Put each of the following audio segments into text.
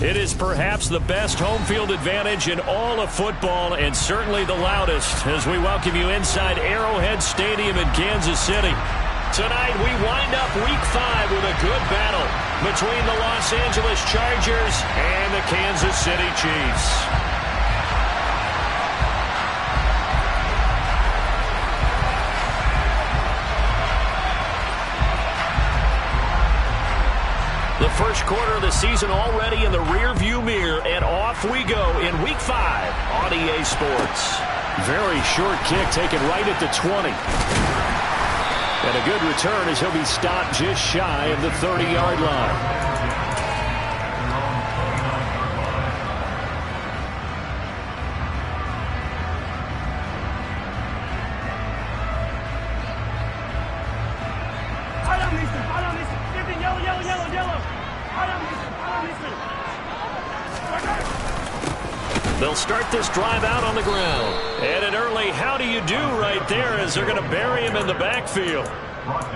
It is perhaps the best home field advantage in all of football and certainly the loudest as we welcome you inside Arrowhead Stadium in Kansas City. Tonight we wind up Week 5 with a good battle between the Los Angeles Chargers and the Kansas City Chiefs. The first quarter of the season already in the rearview mirror, and off we go in Week 5 on EA Sports. Very short kick taken right at the 20. And a good return as he'll be stopped just shy of the 30-yard line. They'll start this drive out on the ground. And an early how do you do right there as they're going to bury him in the backfield.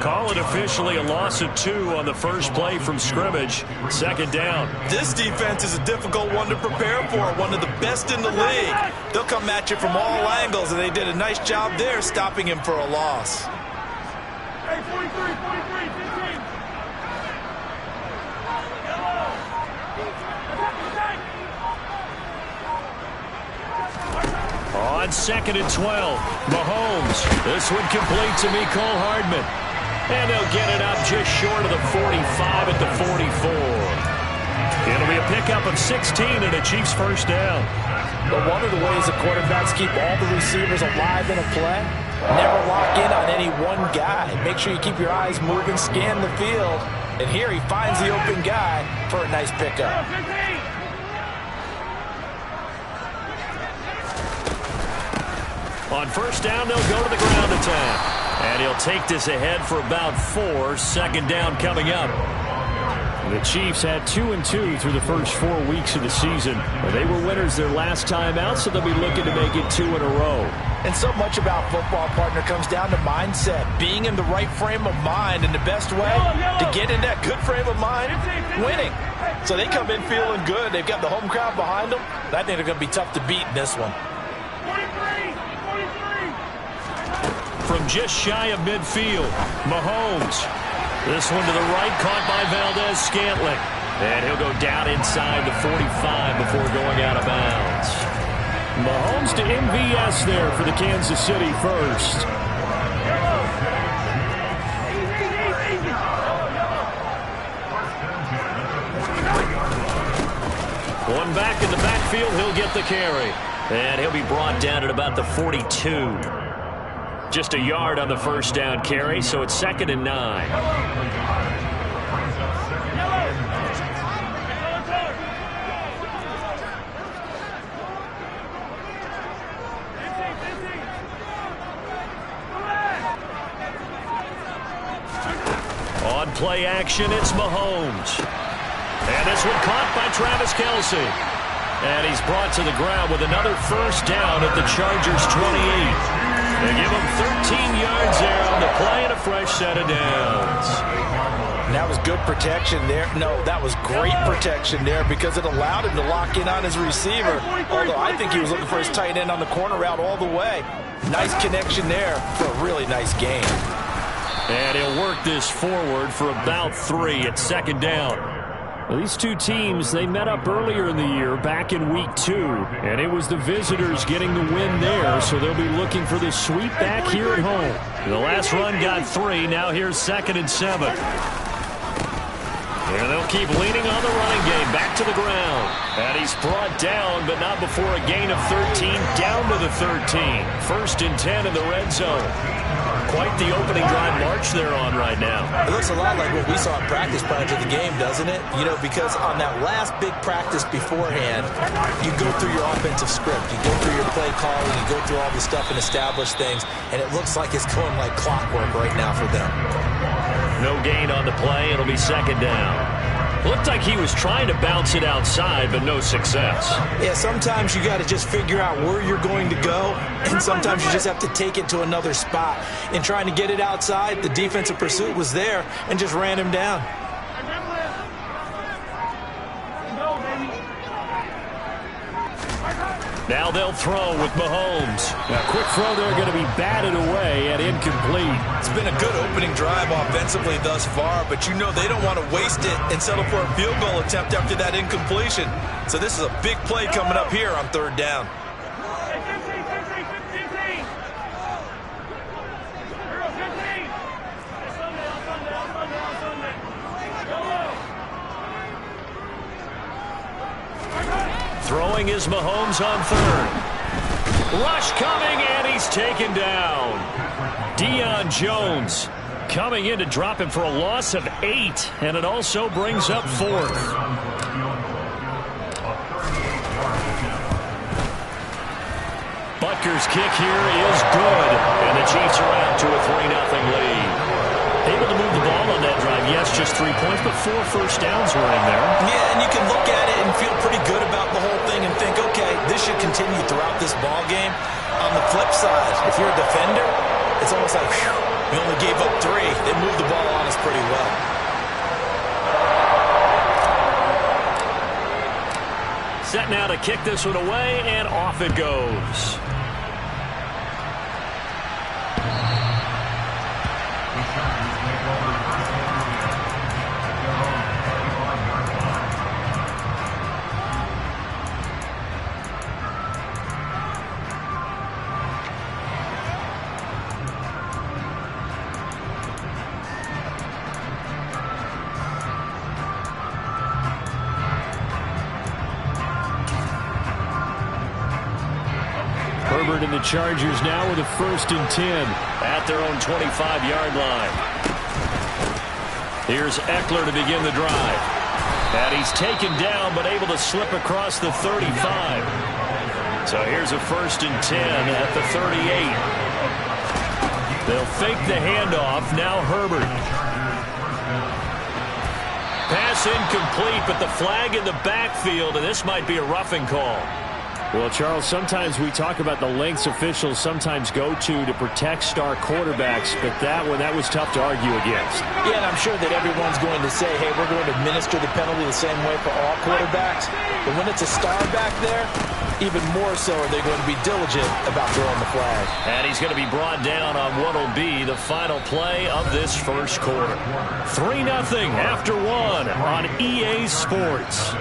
Call it officially a loss of 2 on the first play from scrimmage. Second down. This defense is a difficult one to prepare for, one of the best in the league. They'll come at you from all angles, and they did a nice job there stopping him for a loss. Hey, 43, 15. On 2nd and 12, Mahomes. This one complete to Mecole Hardman. And they'll get it up just short of the 45 at the 44. It'll be a pickup of 16 and a Chiefs first down. But one of the ways the quarterbacks keep all the receivers alive in a play, never lock in on any one guy. Make sure you keep your eyes moving, scan the field. And here he finds the open guy for a nice pickup. On first down, they'll go to the ground attack. And he'll take this ahead for about 4. Second down coming up. The Chiefs had 2-2 through the first 4 weeks of the season. They were winners their last time out, so they'll be looking to make it 2 in a row. And so much about football, partner, comes down to mindset. Being in the right frame of mind, and the best way to get in that good frame of mind, winning. So they come in feeling good. They've got the home crowd behind them. I think they're going to be tough to beat in this one. From just shy of midfield, Mahomes. This one to the right, caught by Valdez-Scantling. And he'll go down inside the 45 before going out of bounds. Mahomes to MVS there for the Kansas City first. One back in the backfield, he'll get the carry. And he'll be brought down at about the 42. Just a yard on the first down carry, so it's 2nd and 9. On play action, it's Mahomes. And this one caught by Travis Kelce. And he's brought to the ground with another first down at the Chargers' 28. They give him 13 yards there on the play and a fresh set of downs. And that was good protection there. No, that was great protection there because it allowed him to lock in on his receiver. Although I think he was looking for his tight end on the corner route all the way. Nice connection there for a really nice game. And he'll work this forward for about 3 at second down. Well, these two teams, they met up earlier in the year, back in Week 2, and it was the visitors getting the win there, so they'll be looking for the sweep back here at home. The last run got 3, now here's 2nd and 7. And they'll keep leaning on the running game, back to the ground. And he's brought down, but not before a gain of 13, down to the 13. 1st and 10 in the red zone. Quite the opening drive march they're on right now. It looks a lot like what we saw in practice prior to the game, doesn't it? You know, because on that last big practice beforehand, you go through your offensive script. You go through your play calling. You go through all the stuff and establish things. And it looks like it's going like clockwork right now for them. No gain on the play. It'll be 2nd down. Looked like he was trying to bounce it outside, but no success. Yeah, sometimes you got to just figure out where you're going to go, and sometimes you just have to take it to another spot. In trying to get it outside, the defensive pursuit was there and just ran him down. Go, baby. Now they'll throw with Mahomes. A quick throw there going to be batted away and incomplete. It's been a good opening drive offensively thus far, but you know they don't want to waste it and settle for a field goal attempt after that incompletion. So this is a big play coming up here on third down. Throwing is Mahomes on third. Rush coming, and he's taken down. Deion Jones coming in to drop him for a loss of 8, and it also brings up fourth. Butker's kick here is good, and the Chiefs are out to a 3-0 lead. Able to move the ball on that drive. Yes, just 3 points, but 4 first downs were in there. Yeah, and you can look at it and feel pretty good about the whole thing and think, okay, this should continue throughout this ball game. On the flip side, if you're a defender, it's almost like, whew, we only gave up 3. They moved the ball on us pretty well. Set now to kick this one away, and off it goes. Herbert and the Chargers now with a 1st and 10 at their own 25-yard line. Here's Eckler to begin the drive. And he's taken down but able to slip across the 35. So here's a 1st and 10 at the 38. They'll fake the handoff. Now Herbert. Pass incomplete, but the flag in the backfield, and this might be a roughing call. Well, Charles, sometimes we talk about the lengths officials sometimes go to protect star quarterbacks, but that was tough to argue against. Yeah, and I'm sure that everyone's going to say, hey, we're going to administer the penalty the same way for all quarterbacks. But when it's a star back there, even more so are they going to be diligent about throwing the flag. And he's going to be brought down on what will be the final play of this first quarter. 3-0 after 1 on EA Sports.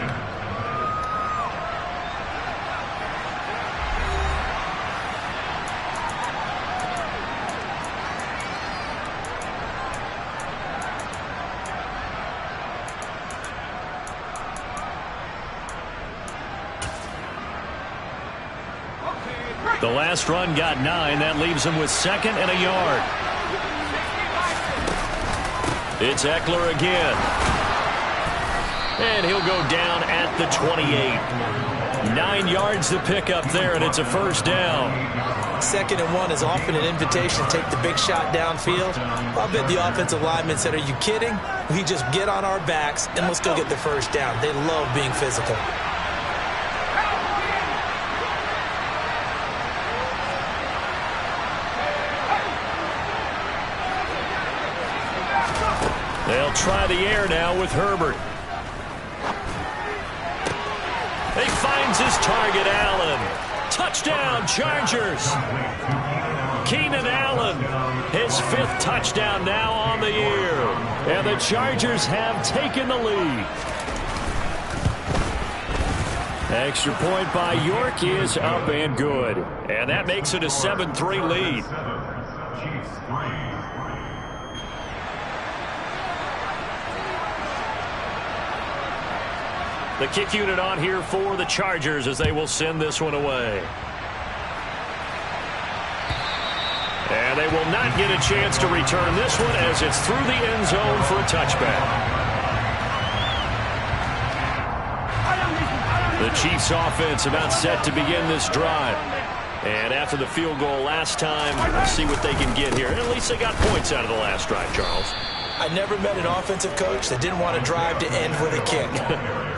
The last run got 9. That leaves him with 2nd and a yard. It's Eckler again. And he'll go down at the 28. 9 yards to pick up there, and it's a 1st down. 2nd and 1 is often an invitation to take the big shot downfield. I bet the offensive lineman said, are you kidding? We just get on our backs and let's go get the 1st down. They love being physical. They'll try the air now with Herbert. He finds his target, Allen. Touchdown, Chargers. Keenan Allen, his 5th touchdown now on the year. And the Chargers have taken the lead. Extra point by York is up and good. And that makes it a 7-3 lead. The kick unit on here for the Chargers as they will send this one away. And they will not get a chance to return this one as it's through the end zone for a touchback. The Chiefs offense about set to begin this drive. And after the field goal last time, let's see what they can get here. At least they got points out of the last drive, Charles. I never met an offensive coach that didn't want to drive to end with a kick.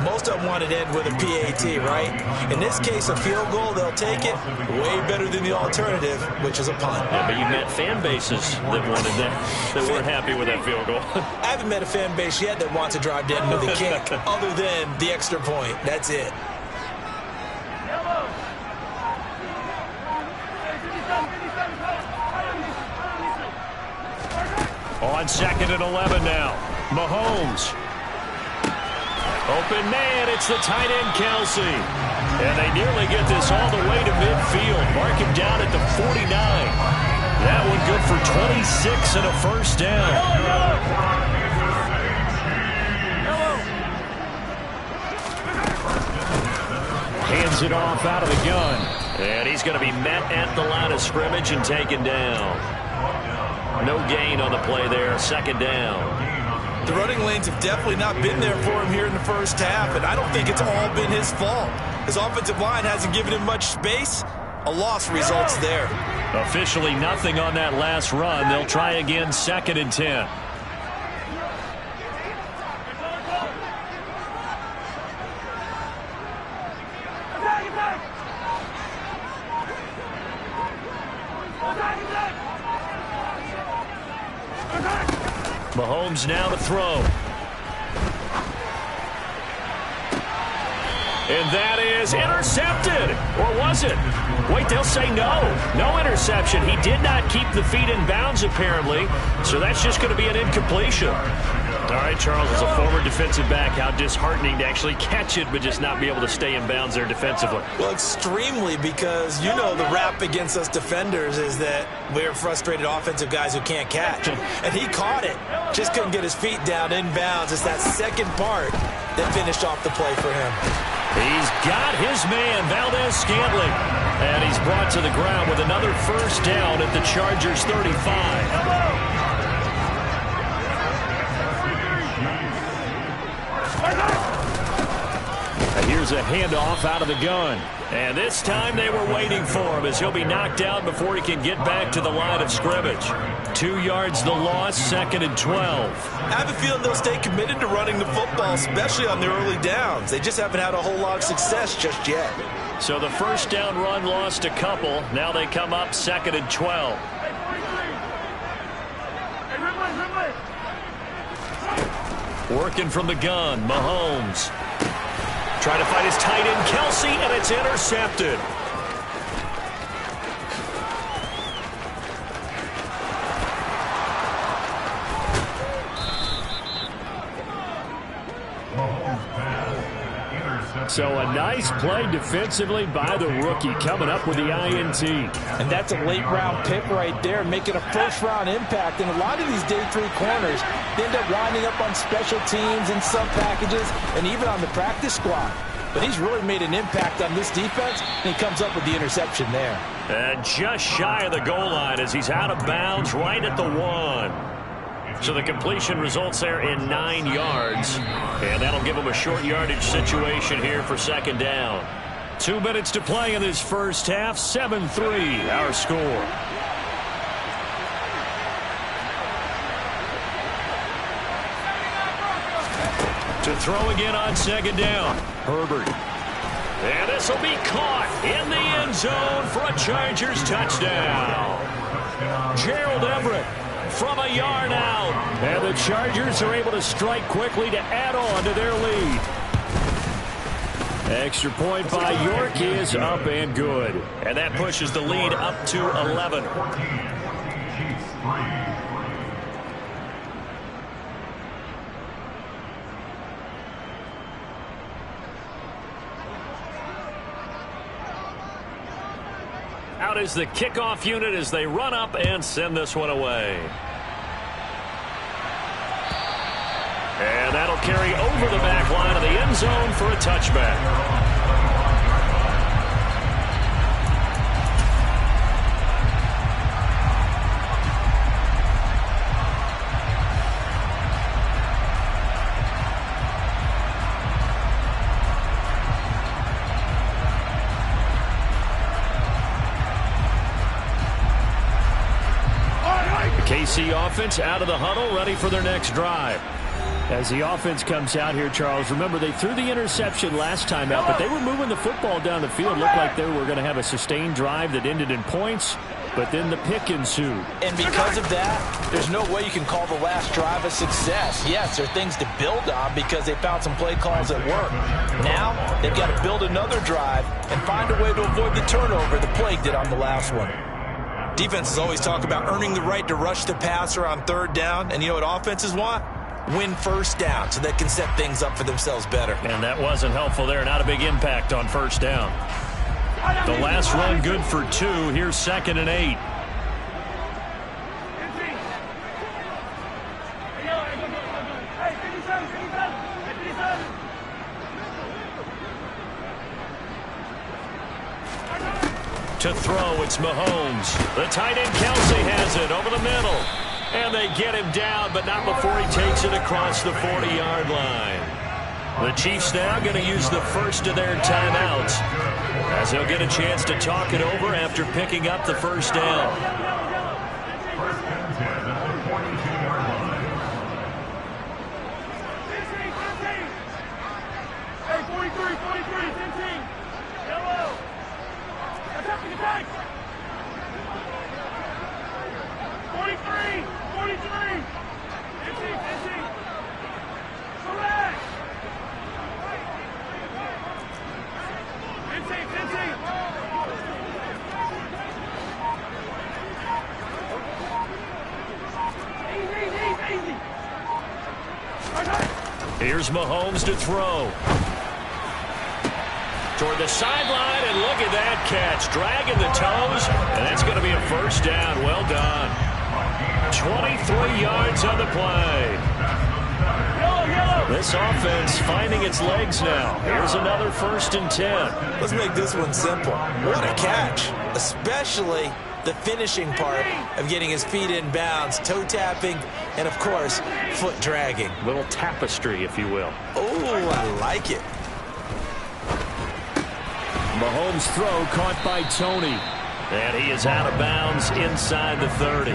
Most of them wanted to end with a PAT, right? In this case, a field goal, they'll take it. Way better than the alternative, which is a punt. Yeah, but you met fan bases that wanted that, that weren't happy with that field goal. I haven't met a fan base yet that wants to drive to end with a kick, other than the extra point. That's it. On 2nd and 11 now. Mahomes. Open man, it's the tight end, Kelsey. And they nearly get this all the way to midfield. Mark him down at the 49. That one good for 26 and a first down. Hands it off out of the gun. And he's going to be met at the line of scrimmage and taken down. No gain on the play there. 2nd down. The running lanes have definitely not been there for him here in the first half, and I don't think it's all been his fault. His offensive line hasn't given him much space. A loss results there. Officially nothing on that last run. They'll try again 2nd and 10. Mahomes now to throw. And that is intercepted. Or was it? Wait, they'll say no. No interception. He did not keep the feet in bounds, apparently. So that's just going to be an incompletion. All right, Charles, as a former defensive back, how disheartening to actually catch it but just not be able to stay in bounds there defensively. Well, extremely, because you know the rap against us defenders is that we're frustrated offensive guys who can't catch. And he caught it. Just couldn't get his feet down in bounds. It's that second part that finished off the play for him. He's got his man, Valdez-Scantling. And he's brought to the ground with another first down at the Chargers' 35. Here's a handoff out of the gun. And this time they were waiting for him as he'll be knocked out before he can get back to the line of scrimmage. 2 yards the loss, 2nd and 12. I have a feeling they'll stay committed to running the football, especially on their early downs. They just haven't had a whole lot of success just yet. So the first down run lost a couple. Now they come up 2nd and 12. Working from the gun, Mahomes. Trying to find his tight end, Kelsey, and it's intercepted. So a nice play defensively by the rookie, coming up with the INT. And that's a late-round pick right there, making a first-round impact. And a lot of these day 3 corners, they end up winding up on special teams and sub packages and even on the practice squad. But he's really made an impact on this defense, and he comes up with the interception there. And just shy of the goal line as he's out of bounds right at the 1. So the completion results there in 9 yards. And that'll give him a short yardage situation here for 2nd down. 2 minutes to play in this first half. 7-3 our score. To throw again on 2nd down. Herbert. And this will be caught in the end zone for a Chargers touchdown. Gerald Everett from a yard out. And the Chargers are able to strike quickly to add on to their lead. Extra point by York is up and good. And that pushes the lead up to 11. Out is the kickoff unit as they run up and send this one away. And that'll carry over the back line of the end zone for a touchback. KC offense out of the huddle, ready for their next drive. As the offense comes out here, Charles, remember they threw the interception last time out, but they were moving the football down the field. Looked like they were going to have a sustained drive that ended in points, but then the pick ensued. And because of that, there's no way you can call the last drive a success. Yes, there are things to build on because they found some play calls that work. Now, they've got to build another drive and find a way to avoid the turnover the play did on the last one. Defenses always talk about earning the right to rush the passer on third down. And you know what offenses want? Win first down so they can set things up for themselves better. And that wasn't helpful there. Not a big impact on first down. The last run good for 2. Here's 2nd and 8. To throw, it's Mahomes. The tight end Kelce has it over the middle. And they get him down, but not before he takes it across the 40-yard line. The Chiefs now going to use the first of their timeouts, as they'll get a chance to talk it over after picking up the first down. Hey, 43, 15. Yellow. Attack. 43. 15. Correct. 15. Easy. Here's Mahomes to throw. Toward the sideline, and look at that catch. Dragging the toes, and that's going to be a first down. Well done. 23 yards on the play. This offense finding its legs now. Here's another 1st and 10. Let's make this one simple. What a catch, especially the finishing part of getting his feet in bounds, toe tapping, and, of course, foot dragging. Little tapestry, if you will. Oh, I like it. Mahomes' throw caught by Tony. And he is out of bounds inside the 30.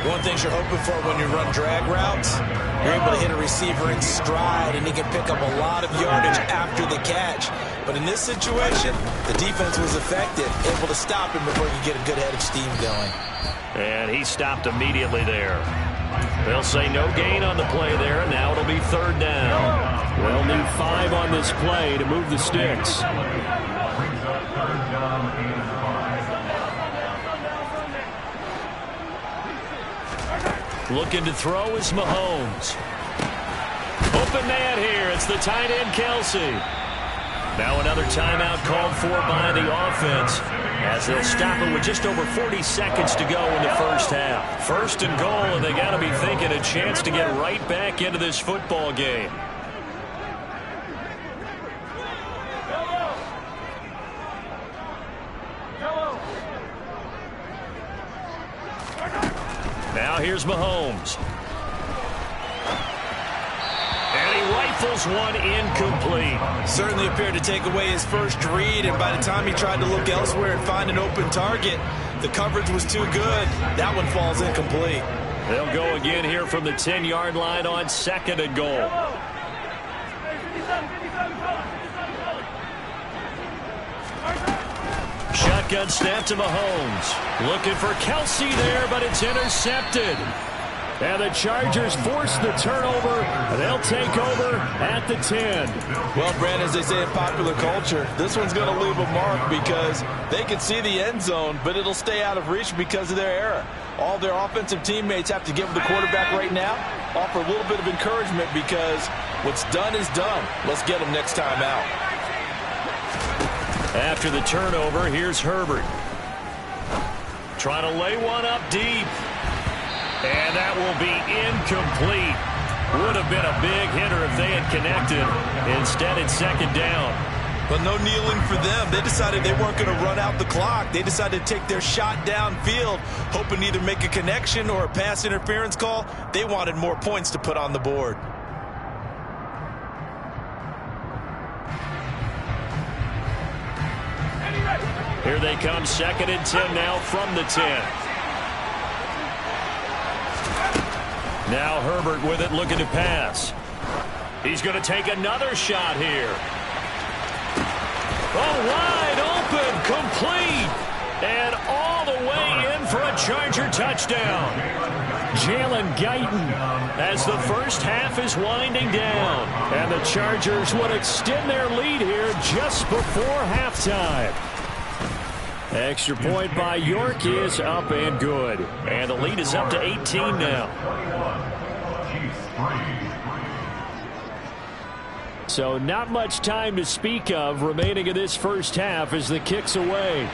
One thing you're hoping for when you run drag routes, you're able to hit a receiver in stride, and he can pick up a lot of yardage after the catch. But in this situation, the defense was effective, able to stop him before he could get a good head of steam going. And he stopped immediately there. They'll say no gain on the play there, and now it'll be 3rd down. They'll need 5 on this play to move the sticks. Looking to throw is Mahomes. Open man here. It's the tight end Kelce. Now another timeout called for by the offense, as they'll stop it with just over 40 seconds to go in the first half. 1st and goal, and they got to be thinking a chance to get right back into this football game. Now here's Mahomes. And he rifles one incomplete. Certainly appeared to take away his first read, and by the time he tried to look elsewhere and find an open target, the coverage was too good. That one falls incomplete. They'll go again here from the 10-yard line on 2nd and goal. Shotgun snap to Mahomes. Looking for Kelce there, but it's intercepted. And the Chargers force the turnover. They'll take over at the 10. Well, Brandon, as they say in popular culture, this one's going to leave a mark because they can see the end zone, but it'll stay out of reach because of their error. All their offensive teammates have to give the quarterback right now, offer a little bit of encouragement because what's done is done. Let's get them next time out. After the turnover, here's Herbert. Trying to lay one up deep. And that will be incomplete. Would have been a big hitter if they had connected. Instead, it's 2nd down. But no kneeling for them. They decided they weren't going to run out the clock. They decided to take their shot downfield, hoping to either make a connection or a pass interference call. They wanted more points to put on the board. Here they come, 2nd and 10 now from the 10. Now Herbert with it, looking to pass. He's going to take another shot here. Oh, wide open, complete, and all the way in for a Charger touchdown. Jalen Guyton as the first half is winding down. And the Chargers would extend their lead here just before halftime. Extra point by York is up and good. And the lead is up to 18 now. So not much time to speak of remaining in this first half as the kick's away.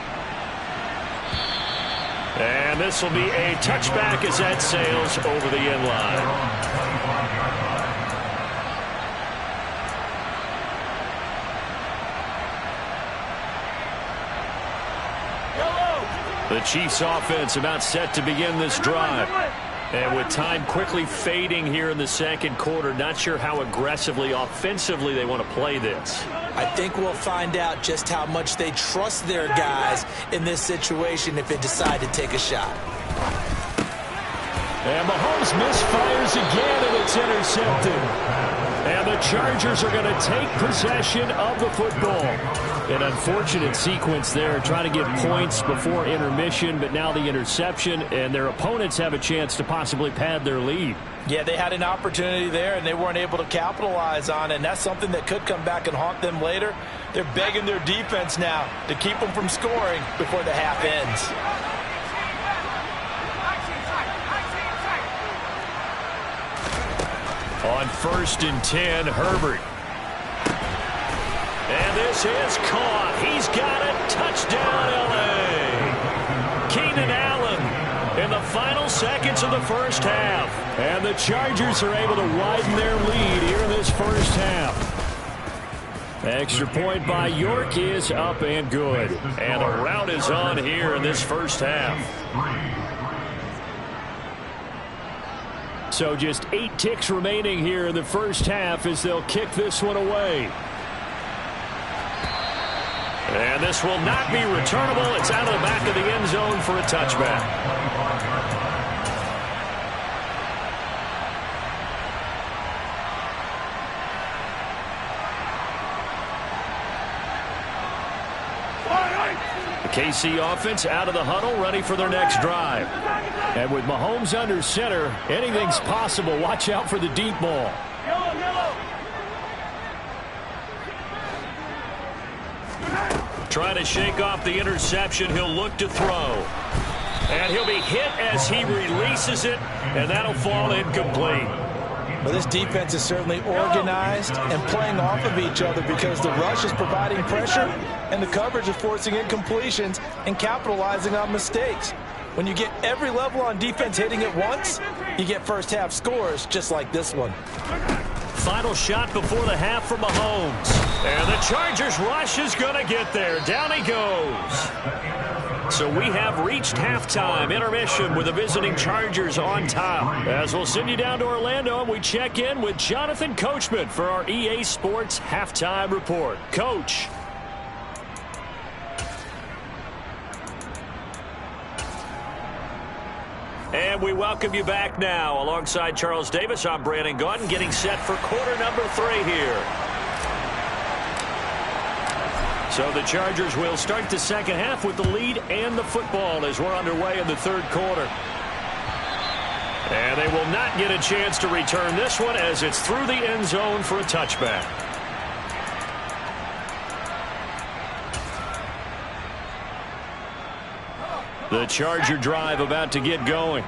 And this will be a touchback as that sails over the end line. The Chiefs offense about set to begin this drive. And with time quickly fading here in the second quarter, not sure how aggressively, offensively they want to play this. I think we'll find out just how much they trust their guys in this situation if they decide to take a shot. And Mahomes misfires again, and it's intercepted. And the Chargers are going to take possession of the football. An unfortunate sequence there, trying to get points before intermission, but now the interception, and their opponents have a chance to possibly pad their lead. Yeah, they had an opportunity there, and they weren't able to capitalize on it, and that's something that could come back and haunt them later. They're begging their defense now to keep them from scoring before the half ends. On 1st and 10, Herbert. And this is caught. He's got it. Touchdown, L.A. Keenan Allen in the final seconds of the first half. And the Chargers are able to widen their lead here in this first half. Extra point by York is up and good. And a rout is on here in this first half. So just 8 ticks remaining here in the first half as they'll kick this one away. And this will not be returnable. It's out of the back of the end zone for a touchback. The KC offense out of the huddle, ready for their next drive. And with Mahomes under center, anything's possible. Watch out for the deep ball. Trying to shake off the interception. He'll look to throw. And he'll be hit as he releases it, and that'll fall incomplete. Well, this defense is certainly organized and playing off of each other because the rush is providing pressure and the coverage is forcing incompletions and capitalizing on mistakes. When you get every level on defense hitting at once, you get first half scores just like this one. Final shot before the half for Mahomes. And the Chargers rush is going to get there. Down he goes. So we have reached halftime. Intermission with the visiting Chargers on top. As we'll send you down to Orlando, and we check in with Jonathan Coachman for our EA Sports Halftime Report. Coach. And we welcome you back now. Alongside Charles Davis, I'm Brandon Gaudin, getting set for quarter number 3 here. So the Chargers will start the second half with the lead and the football as we're underway in the third quarter. And they will not get a chance to return this one as it's through the end zone for a touchback. The Charger drive about to get going.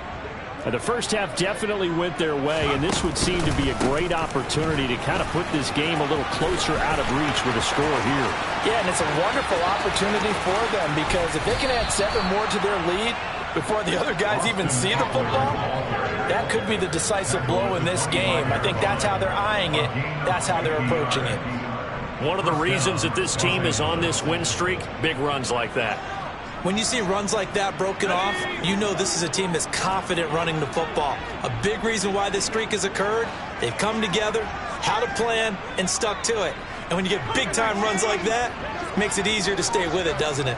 The first half definitely went their way, and this would seem to be a great opportunity to kind of put this game a little closer out of reach with a score here. Yeah, and it's a wonderful opportunity for them because if they can add 7 more to their lead before the other guys even see the football, that could be the decisive blow in this game. I think that's how they're eyeing it. That's how they're approaching it. One of the reasons that this team is on this win streak, big runs like that. When you see runs like that broken off, you know this is a team that's confident running the football. A big reason why this streak has occurred, they've come together, had a plan, and stuck to it. And when you get big-time runs like that, it makes it easier to stay with it, doesn't it?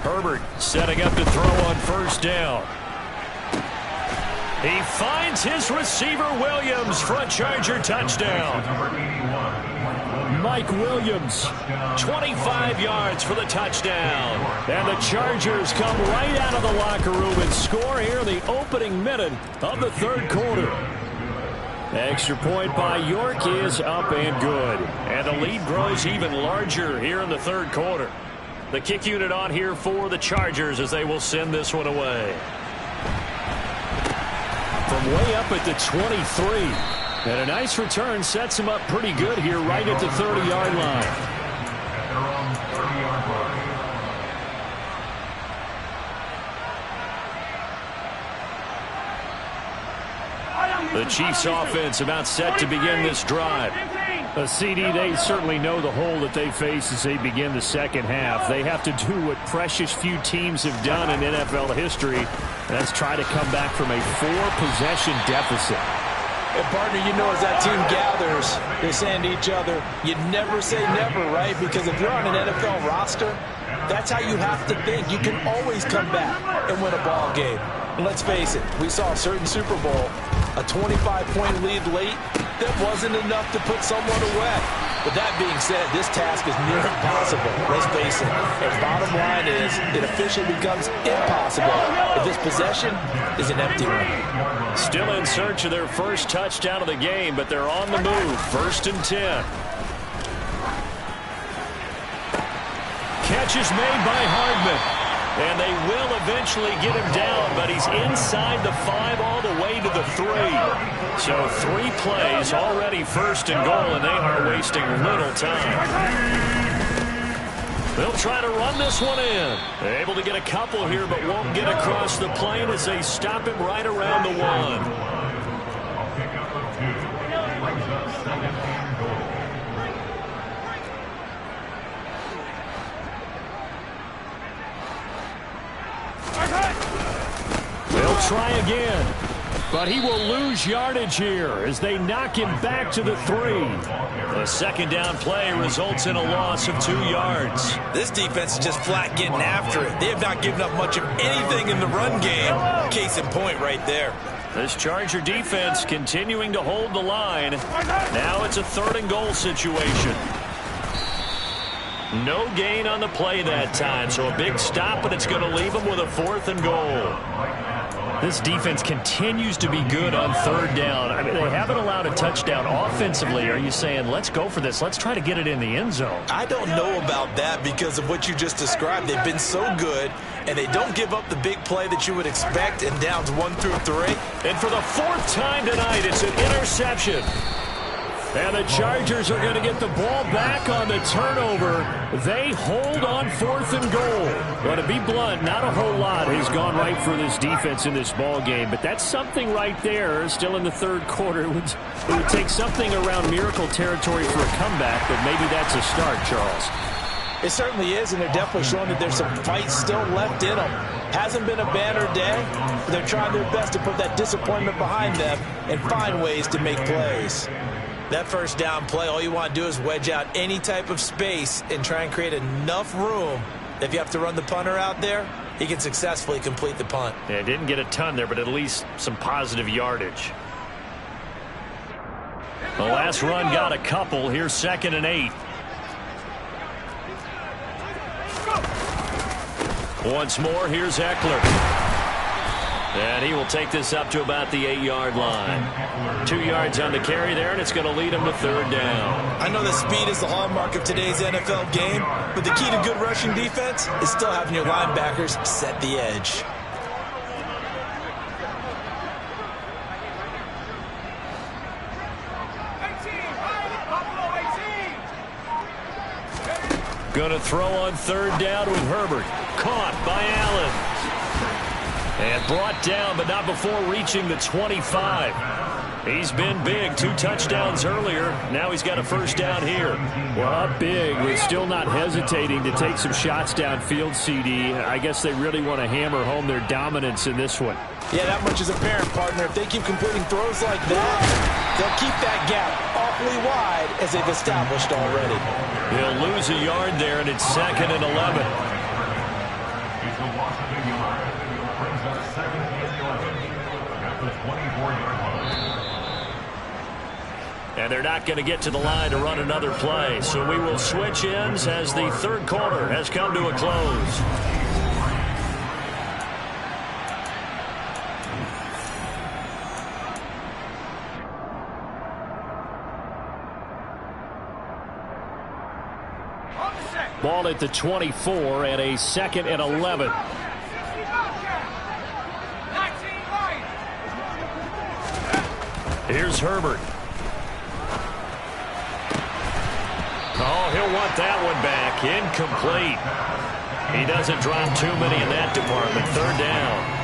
Herbert setting up to throw on first down. He finds his receiver Williams for a Charger touchdown. Mike Williams, 25 yards for the touchdown. And the Chargers come right out of the locker room and score here in the opening minute of the third quarter. Extra point by York is up and good. And the lead grows even larger here in the third quarter. The kick unit on here for the Chargers as they will send this one away. From way up at the 23. And a nice return sets him up pretty good here right at the 30-yard line. The Chiefs offense about set to begin this drive. A CD, they certainly know the hole that they face as they begin the second half. They have to do what precious few teams have done in NFL history, and that's try to come back from a 4-possession deficit. And partner, you know, as that team gathers, they're saying to each other, you never say never, right? Because if you're on an NFL roster, that's how you have to think. You can always come back and win a ball game. And let's face it, we saw a certain Super Bowl, a 25-point lead late, that wasn't enough to put someone away. But that being said, this task is near impossible. Let's face it. And bottom line is, it officially becomes impossible if this possession is an empty one. Still in search of their first touchdown of the game, but they're on the move. 1st and 10. Catch is made by Hardman. And they will eventually get him down, but he's inside the 5 all the way to the 3. So 3 plays, already 1st and goal, and they are wasting little time. They'll try to run this one in. They're able to get a couple here, but won't get across the plane as they stop him right around the 1. They'll try again, but he will lose yardage here as they knock him back to the 3. A second down play results in a loss of 2 yards. This defense is just flat getting after it. They have not given up much of anything in the run game. Case in point right there. This Charger defense continuing to hold the line. Now it's a 3rd and goal situation. No gain on the play that time, so a big stop, but it's going to leave them with a 4th and goal. This defense continues to be good on 3rd down. I mean, they haven't allowed a touchdown offensively. Are you saying, let's go for this? Let's try to get it in the end zone. I don't know about that because of what you just described. They've been so good, and they don't give up the big play that you would expect in downs 1 through 3. And for the 4th time tonight, it's an interception. And the Chargers are going to get the ball back on the turnover. They hold on 4th and goal. But to be blunt, not a whole lot has gone right for this defense in this ball game. But that's something right there. Still in the 3rd quarter. It would take something around miracle territory for a comeback, but maybe that's a start, Charles. It certainly is, and they're definitely showing that there's some fight still left in them. Hasn't been a banner day, but they're trying their best to put that disappointment behind them and find ways to make plays. That 1st down play, all you want to do is wedge out any type of space and try and create enough room. If you have to run the punter out there, he can successfully complete the punt. Yeah, didn't get a ton there, but at least some positive yardage. The last run got a couple. Here's 2nd and 8. Once more, here's Eckler. And he will take this up to about the 8-yard line. 2 yards on the carry there, and it's going to lead him to 3rd down. I know that speed is the hallmark of today's NFL game, but the key to good rushing defense is still having your linebackers set the edge. Going to throw on 3rd down with Herbert. Caught by Allen. And brought down, but not before reaching the 25. He's been big. 2 touchdowns earlier. Now he's got a 1st down here. Well, up big. We're still not hesitating to take some shots downfield, CD. I guess they really want to hammer home their dominance in this one. Yeah, that much is apparent, partner. If they keep completing throws like that, they'll keep that gap awfully wide as they've established already. He'll lose a yard there, and it's 2nd and 11. And they're not going to get to the line to run another play. So we will switch ends as the 3rd quarter has come to a close. Ball at the 24 and a 2nd and 11. Here's Herbert. Oh, he'll want that one back. Incomplete. He doesn't drop too many in that department. 3rd down.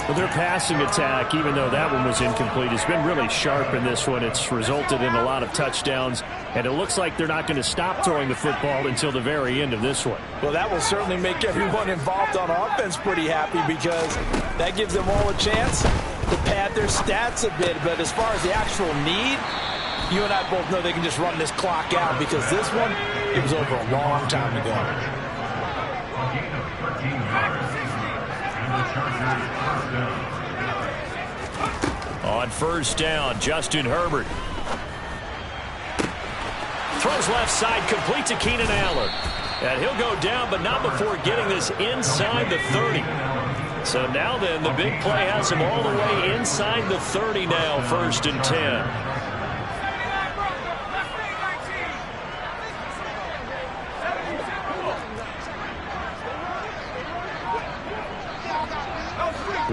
Well, their passing attack, even though that one was incomplete, has been really sharp in this one. It's resulted in a lot of touchdowns, and it looks like they're not going to stop throwing the football until the very end of this one. Well, that will certainly make everyone involved on offense pretty happy because that gives them all a chance to pad their stats a bit. But as far as the actual need, you and I both know they can just run this clock out because this one, it was over a long time ago. On 1st down, Justin Herbert. Throws left side, complete to Keenan Allen. And he'll go down, but not before getting this inside the 30. So now then, the big play has him all the way inside the 30 now, 1st and 10.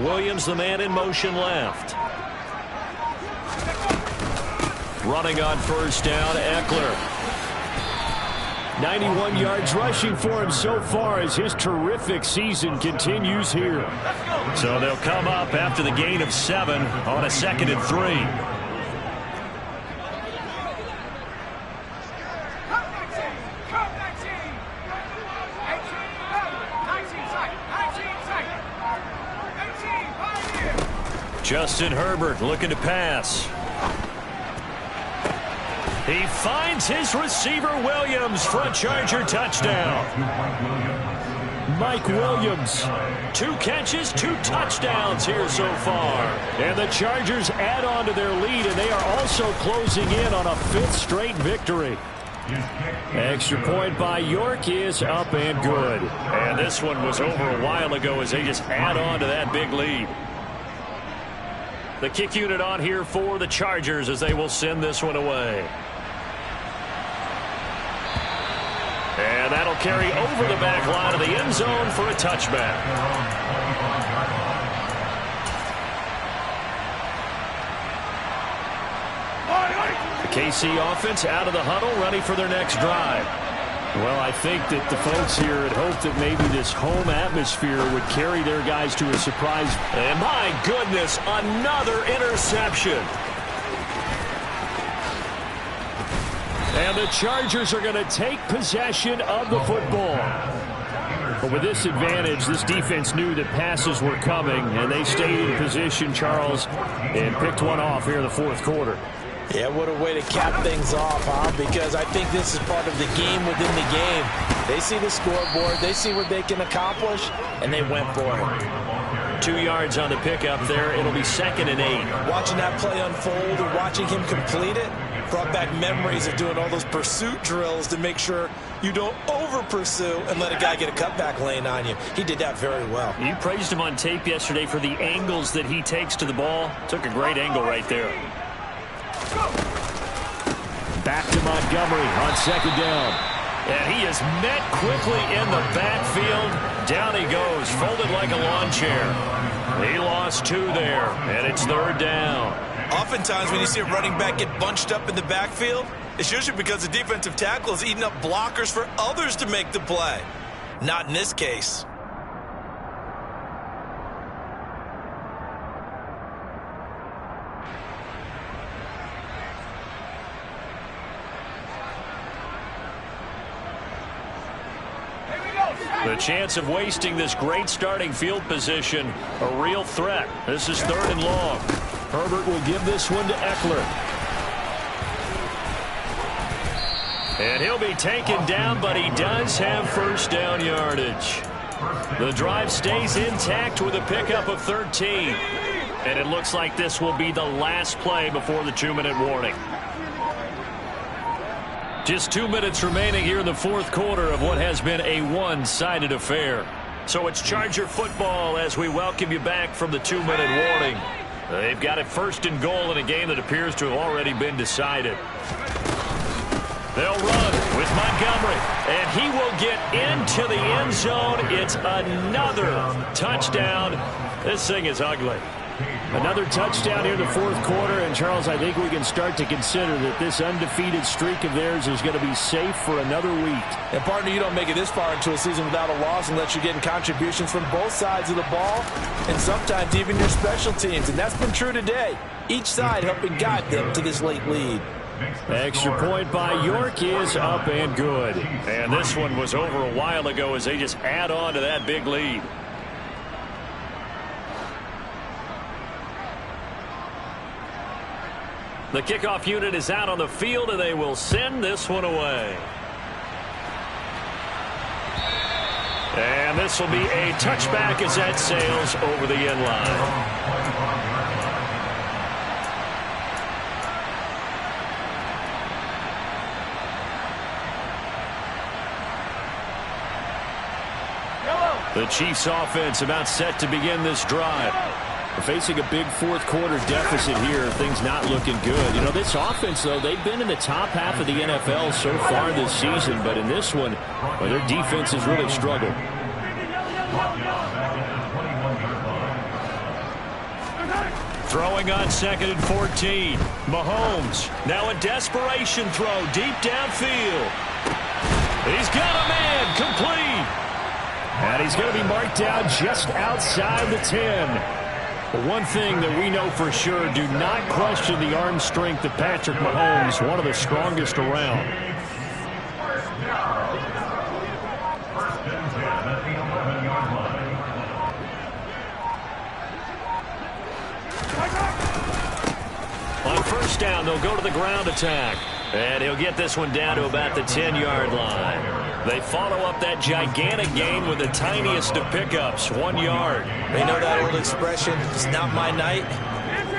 Williams, the man in motion left. Running on 1st down, Eckler. 91 yards rushing for him so far as his terrific season continues here. So they'll come up after the gain of 7 on a 2nd and 3. Justin Herbert looking to pass. He finds his receiver Williams for a Charger touchdown. Mike Williams, 2 catches, 2 touchdowns here so far. And the Chargers add on to their lead, and they are also closing in on a 5th straight victory. Extra point by York is up and good. And this one was over a while ago as they just add on to that big lead. The kick unit on here for the Chargers as they will send this one away. And that'll carry over the back line of the end zone for a touchback. The KC offense out of the huddle, ready for their next drive. Well, I think that the folks here had hoped that maybe this home atmosphere would carry their guys to a surprise. And my goodness, another interception. And the Chargers are going to take possession of the football. But with this advantage, this defense knew that passes were coming, and they stayed in position, Charles, and picked one off here in the 4th quarter. Yeah, what a way to cap things off, huh? Because I think this is part of the game within the game. They see the scoreboard, they see what they can accomplish, and they went for it. 2 yards on the pickup there. It'll be 2nd and 8. Watching that play unfold and watching him complete it brought back memories of doing all those pursuit drills to make sure you don't over-pursue and let a guy get a cutback lane on you. He did that very well. You praised him on tape yesterday for the angles that he takes to the ball. Took a great angle right there. Back to Montgomery on 2nd down. And he is met quickly in the backfield. Down he goes, folded like a lawn chair. He lost 2 there, and it's 3rd down. Oftentimes when you see a running back get bunched up in the backfield, it's usually because the defensive tackle is eating up blockers for others to make the play. Not in this case. The chance of wasting this great starting field position, a real threat. This is 3rd and long. Herbert will give this one to Eckler. And he'll be taken down, but he does have 1st down yardage. The drive stays intact with a pickup of 13. And it looks like this will be the last play before the 2-minute warning. Just 2 minutes remaining here in the 4th quarter of what has been a one-sided affair. So it's Charger football as we welcome you back from the 2-minute warning. They've got it 1st and goal in a game that appears to have already been decided. They'll run with Montgomery. And he will get into the end zone. It's another touchdown. This thing is ugly. Another touchdown here in the fourth quarter. And, Charles, I think we can start to consider that this undefeated streak of theirs is going to be safe for another week. And, partner, you don't make it this far into a season without a loss unless you're getting contributions from both sides of the ball and sometimes even your special teams. And that's been true today. Each side helping guide them to this late lead. Extra point by York is up and good. And this one was over a while ago as they just add on to that big lead. The kickoff unit is out on the field, and they will send this one away. And this will be a touchback as that sails over the end line. The Chiefs offense about set to begin this drive. They're facing a big fourth quarter deficit here. Things not looking good. You know, this offense, though, they've been in the top half of the NFL so far this season. But in this one, well, their defense has really struggled. Throwing on 2nd and 14. Mahomes now a desperation throw deep downfield. He's got a man complete. And he's going to be marked down just outside the 10. But one thing that we know for sure, do not question the arm strength of Patrick Mahomes, one of the strongest around. On first down, they'll go to the ground attack. And he'll get this one down to about the 10-yard line. They follow up that gigantic gain with the tiniest of pickups, 1 yard. They know that old expression, it's not my night.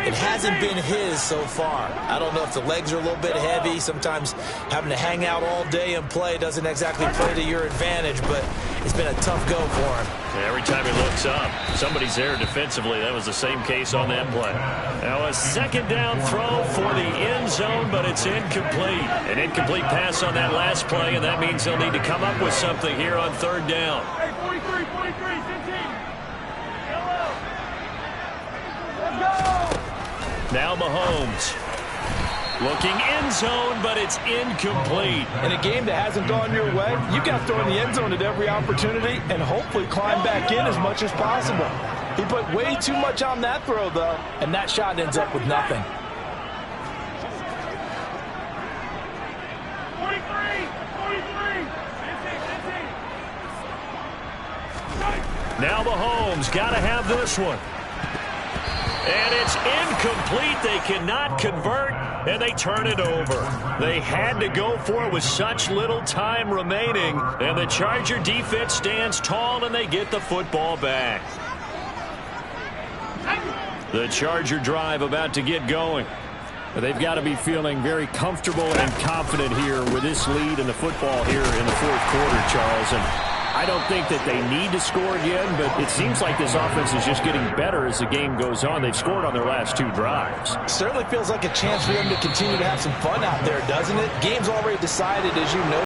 It hasn't been his so far. I don't know if the legs are a little bit heavy. Sometimes having to hang out all day and play doesn't exactly play to your advantage, but it's been a tough go for him. Every time he looks up, somebody's there defensively. That was the same case on that play. Now a second down throw for the end zone, but it's incomplete. An incomplete pass on that last play, and that means they'll need to come up with something here on third down. Hey, 43, 43, 15. Yellow. Let's go. Now Mahomes. Looking end zone, but it's incomplete. In a game that hasn't gone your way, you've got to throw in the end zone at every opportunity and hopefully climb back in as much as possible. He put way too much on that throw, though, and that shot ends up with nothing. 43, 43, 15, 15. Now Mahomes got to have this one. And it's incomplete. They cannot convert, and they turn it over. They had to go for it with such little time remaining, and the Charger defense stands tall, and they get the football back. The Charger drive about to get going. They've got to be feeling very comfortable and confident here with this lead in the football here in the fourth quarter, Charles. And I don't think that they need to score again, but it seems like this offense is just getting better as the game goes on. They've scored on their last 2 drives. Certainly feels like a chance for them to continue to have some fun out there, doesn't it? Game's already decided, as you know.